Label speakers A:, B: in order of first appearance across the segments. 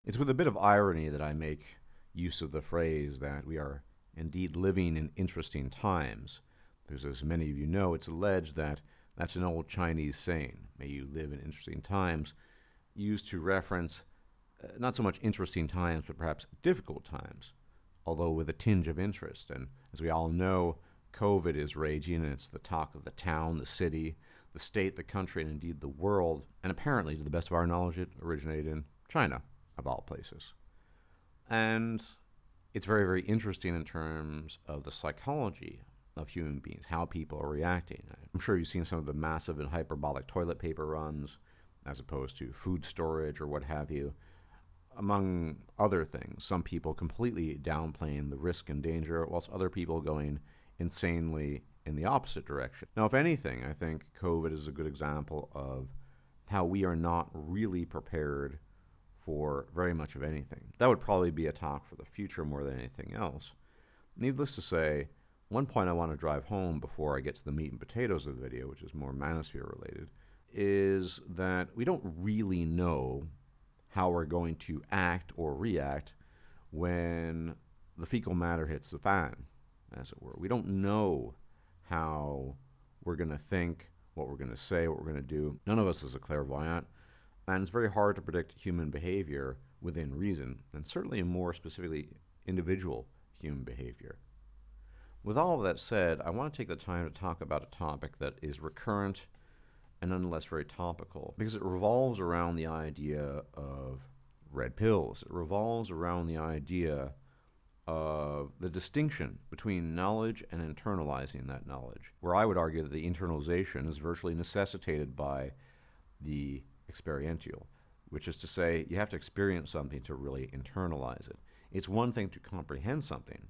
A: It's with a bit of irony that I make use of the phrase that we are indeed living in interesting times, because as many of you know, it's alleged that that's an old Chinese saying, may you live in interesting times, used to reference not so much interesting times, but perhaps difficult times, although with a tinge of interest. And as we all know, COVID is raging, and it's the talk of the town, the city, the state, the country, and indeed the world. And apparently, to the best of our knowledge, it originated in China, of all places. And it's very, very interesting in terms of the psychology of human beings, how people are reacting. I'm sure you've seen some of the massive and hyperbolic toilet paper runs, as opposed to food storage or what have you. Among other things, some people completely downplaying the risk and danger, whilst other people going insanely in the opposite direction. Now, if anything, I think COVID is a good example of how we are not really prepared for very much of anything. That would probably be a talk for the future more than anything else. Needless to say, one point I want to drive home before I get to the meat and potatoes of the video, which is more manosphere related, is that we don't really know how we're going to act or react when the fecal matter hits the fan, as it were. We don't know how we're going to think, what we're going to say, what we're going to do. None of us is a clairvoyant, and it's very hard to predict human behavior within reason, and certainly more specifically individual human behavior. With all of that said, I want to take the time to talk about a topic that is recurrent and nonetheless very topical, because it revolves around the idea of red pills. It revolves around the idea of the distinction between knowledge and internalizing that knowledge, where I would argue that the internalization is virtually necessitated by the experiential, which is to say you have to experience something to really internalize it. It's one thing to comprehend something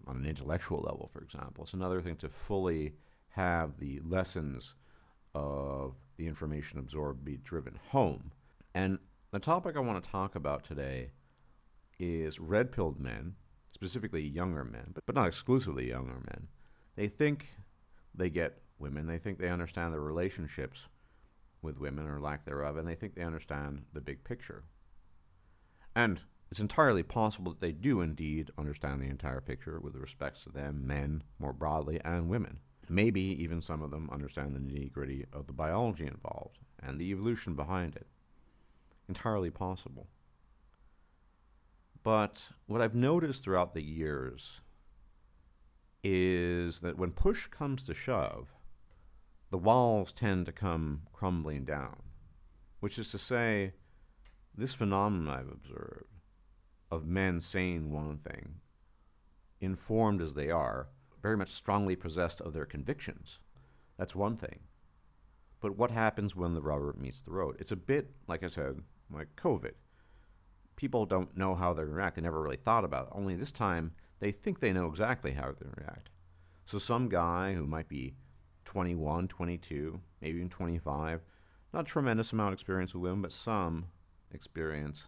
A: on an intellectual level, for example. It's another thing to fully have the lessons of the information absorbed be driven home. And the topic I want to talk about today is red-pilled men, specifically younger men, but not exclusively younger men. They think they get women, they think they understand their relationships with women or lack thereof, and they think they understand the big picture. And it's entirely possible that they do indeed understand the entire picture with respect to them, men more broadly, and women. Maybe even some of them understand the nitty-gritty of the biology involved and the evolution behind it. Entirely possible. But what I've noticed throughout the years is that when push comes to shove, the walls tend to come crumbling down, which is to say, this phenomenon I've observed of men saying one thing, informed as they are, very much strongly possessed of their convictions. That's one thing. But what happens when the rubber meets the road? It's a bit, like I said, like COVID. People don't know how they're going to react. They never really thought about it. Only this time, they think they know exactly how they're going to react. So some guy who might be 21, 22, maybe even 25, not a tremendous amount of experience with women, but some experience,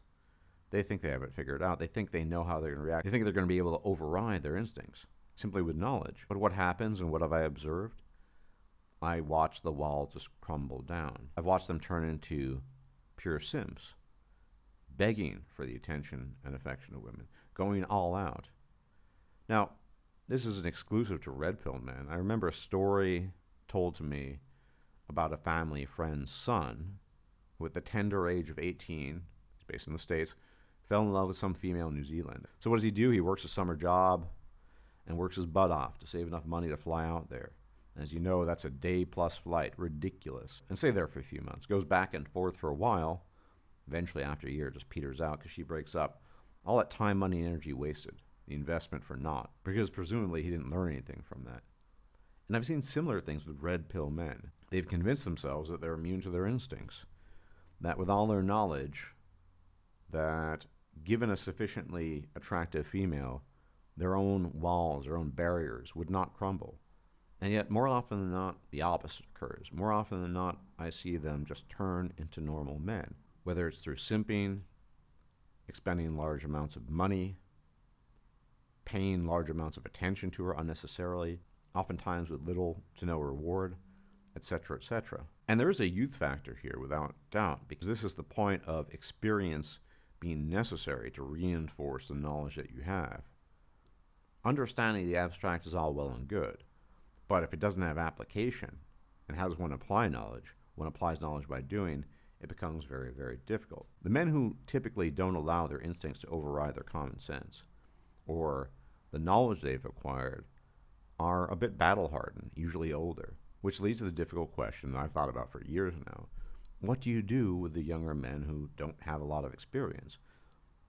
A: they think they have it figured out. They think they know how they're going to react. They think they're going to be able to override their instincts simply with knowledge. But what happens and what have I observed? I watch the wall just crumble down. I've watched them turn into pure simps, begging for the attention and affection of women, going all out. Now, this isn't exclusive to red pill men. I remember a story told to me about a family friend's son who at the tender age of 18, he's based in the States, fell in love with some female in New Zealand. So what does he do? He works a summer job and works his butt off to save enough money to fly out there. And as you know, that's a day-plus flight, ridiculous. And stay there for a few months. Goes back and forth for a while. Eventually, after a year, just peters out because she breaks up. All that time, money, and energy wasted. The investment for naught. Because presumably he didn't learn anything from that. And I've seen similar things with red pill men. They've convinced themselves that they're immune to their instincts. That with all their knowledge, that given a sufficiently attractive female, their own walls, their own barriers would not crumble. And yet, more often than not, the opposite occurs. More often than not, I see them just turn into normal men. Whether it's through simping, expending large amounts of money, paying large amounts of attention to her unnecessarily, oftentimes with little to no reward, etc., etc. And there is a youth factor here, without doubt, because this is the point of experience being necessary to reinforce the knowledge that you have. Understanding the abstract is all well and good, but if it doesn't have application, and how does one apply knowledge? One applies knowledge by doing, it becomes very, very difficult. The men who typically don't allow their instincts to override their common sense, or the knowledge they've acquired, are a bit battle-hardened, usually older, which leads to the difficult question that I've thought about for years now. What do you do with the younger men who don't have a lot of experience,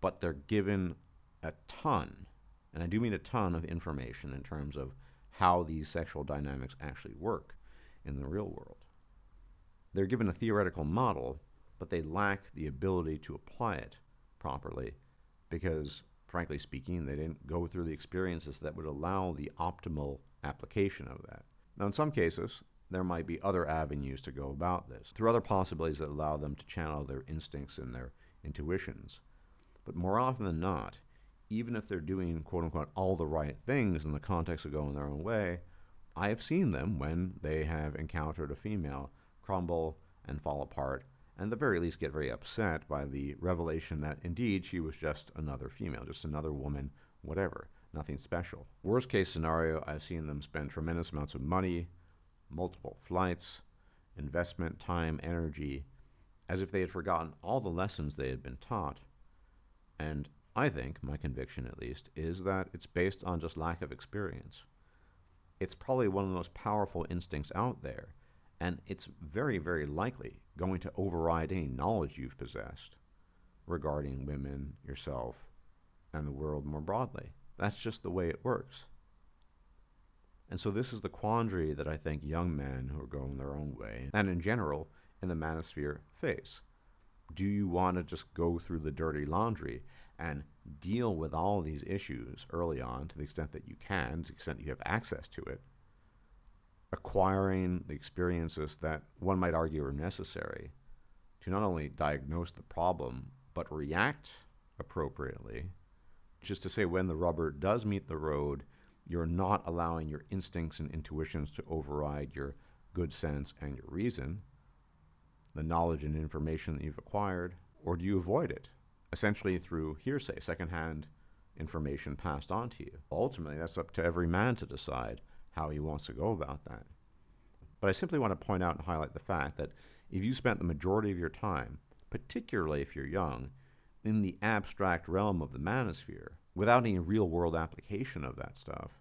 A: but they're given a ton, and I do mean a ton of information in terms of how these sexual dynamics actually work in the real world? They're given a theoretical model, but they lack the ability to apply it properly because, frankly speaking, they didn't go through the experiences that would allow the optimal application of that. Now, in some cases, there might be other avenues to go about this, through other possibilities that allow them to channel their instincts and their intuitions. But more often than not, even if they're doing, quote-unquote, all the right things in the context of going their own way, I have seen them when they have encountered a female crumble and fall apart, and at the very least get very upset by the revelation that indeed she was just another female, just another woman, whatever, nothing special. Worst case scenario, I've seen them spend tremendous amounts of money, multiple flights, investment, time, energy, as if they had forgotten all the lessons they had been taught. And I think, my conviction at least, is that it's based on just lack of experience. It's probably one of the most powerful instincts out there, and it's very, very likely going to override any knowledge you've possessed regarding women, yourself, and the world more broadly. That's just the way it works. And so this is the quandary that I think young men who are going their own way, and in general, in the manosphere, face. Do you want to just go through the dirty laundry and deal with all these issues early on to the extent that you can, to the extent you have access to it, acquiring the experiences that one might argue are necessary to not only diagnose the problem, but react appropriately, just to say when the rubber does meet the road, you're not allowing your instincts and intuitions to override your good sense and your reason, the knowledge and information that you've acquired, or do you avoid it, essentially through hearsay, secondhand information passed on to you? Ultimately, that's up to every man to decide how he wants to go about that. But I simply want to point out and highlight the fact that if you spent the majority of your time, particularly if you're young, in the abstract realm of the manosphere, without any real-world application of that stuff,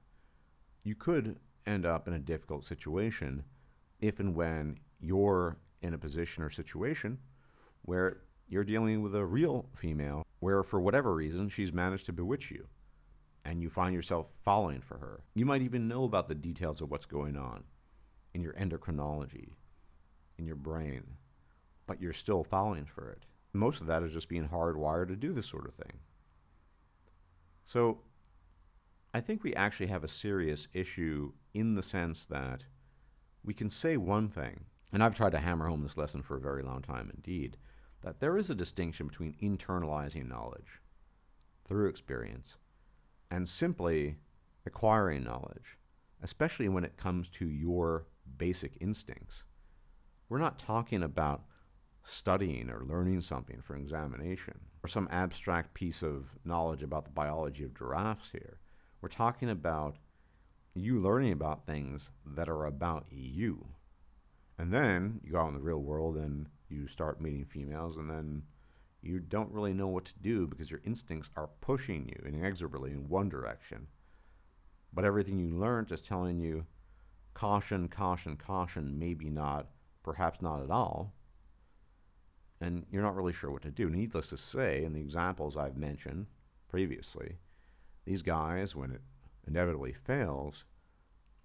A: you could end up in a difficult situation if and when you're in a position or situation where you're dealing with a real female, where for whatever reason she's managed to bewitch you, and you find yourself falling for her. You might even know about the details of what's going on in your endocrinology, in your brain, but you're still falling for it. Most of that is just being hardwired to do this sort of thing. So I think we actually have a serious issue in the sense that we can say one thing, and I've tried to hammer home this lesson for a very long time indeed, that there is a distinction between internalizing knowledge through experience and simply acquiring knowledge, especially when it comes to your basic instincts. We're not talking about studying or learning something for examination or some abstract piece of knowledge about the biology of giraffes here. We're talking about you learning about things that are about you. And then you go out in the real world and you start meeting females, and then you don't really know what to do because your instincts are pushing you inexorably in one direction. But everything you learned is telling you, caution, caution, caution, maybe not, perhaps not at all. And you're not really sure what to do. Needless to say, in the examples I've mentioned previously, these guys, when it inevitably fails,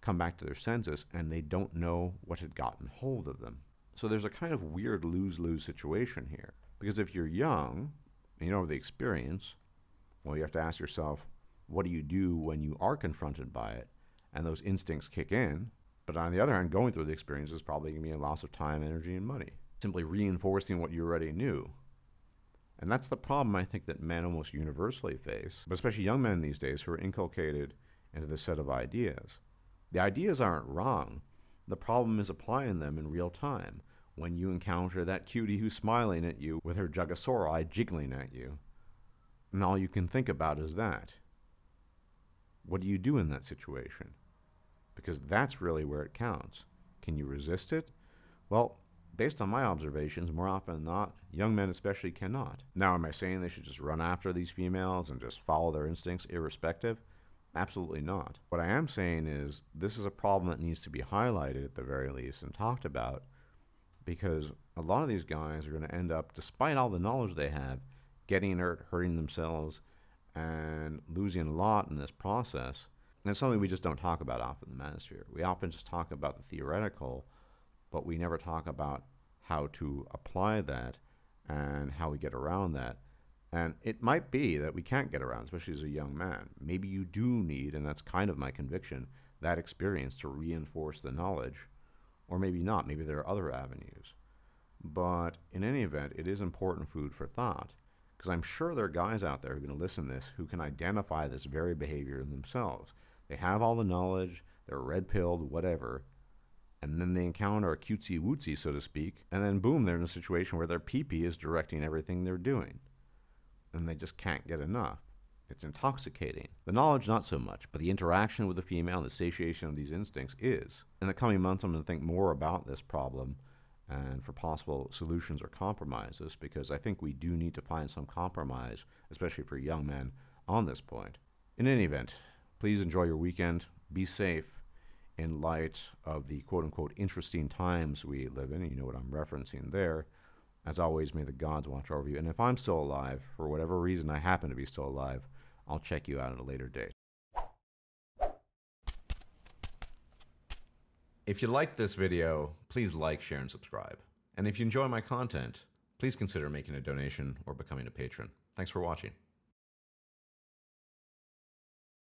A: come back to their senses and they don't know what had gotten hold of them. So there's a kind of weird lose-lose situation here. Because if you're young, and you don't have the experience, well, you have to ask yourself, what do you do when you are confronted by it and those instincts kick in? But on the other hand, going through the experience is probably going to be a loss of time, energy, and money, simply reinforcing what you already knew. And that's the problem I think that men almost universally face, but especially young men these days who are inculcated into this set of ideas. The ideas aren't wrong. The problem is applying them in real time. When you encounter that cutie who's smiling at you with her jugosauri jiggling at you, And all you can think about is that. What do you do in that situation? Because that's really where it counts. Can you resist it? Well, based on my observations, more often than not, young men especially cannot. Now, am I saying they should just run after these females and just follow their instincts irrespective? Absolutely not. What I am saying is this is a problem that needs to be highlighted at the very least and talked about, because a lot of these guys are going to end up, despite all the knowledge they have, getting hurt, hurting themselves, and losing a lot in this process. And it's something we just don't talk about often in the manosphere. We often just talk about the theoretical, but we never talk about how to apply that and how we get around that. And it might be that we can't get around, especially as a young man. Maybe you do need, and that's kind of my conviction, that experience to reinforce the knowledge, or maybe not. Maybe there are other avenues. But in any event, it is important food for thought, because I'm sure there are guys out there who are going to listen to this who can identify this very behavior in themselves. They have all the knowledge, they're red-pilled, whatever, and then they encounter a cutesy-wootsy, so to speak, and then boom, they're in a situation where their pee-pee is directing everything they're doing. And they just can't get enough. It's intoxicating. The knowledge, not so much, but the interaction with the female and the satiation of these instincts is. In the coming months, I'm going to think more about this problem and for possible solutions or compromises, because I think we do need to find some compromise, especially for young men, on this point. In any event, please enjoy your weekend. Be safe in light of the quote-unquote interesting times we live in. You know what I'm referencing there. As always, may the gods watch over you. And if I'm still alive, for whatever reason I happen to be still alive, I'll check you out at a later date. If you liked this video, please like, share, and subscribe. And if you enjoy my content, please consider making a donation or becoming a patron. Thanks for watching.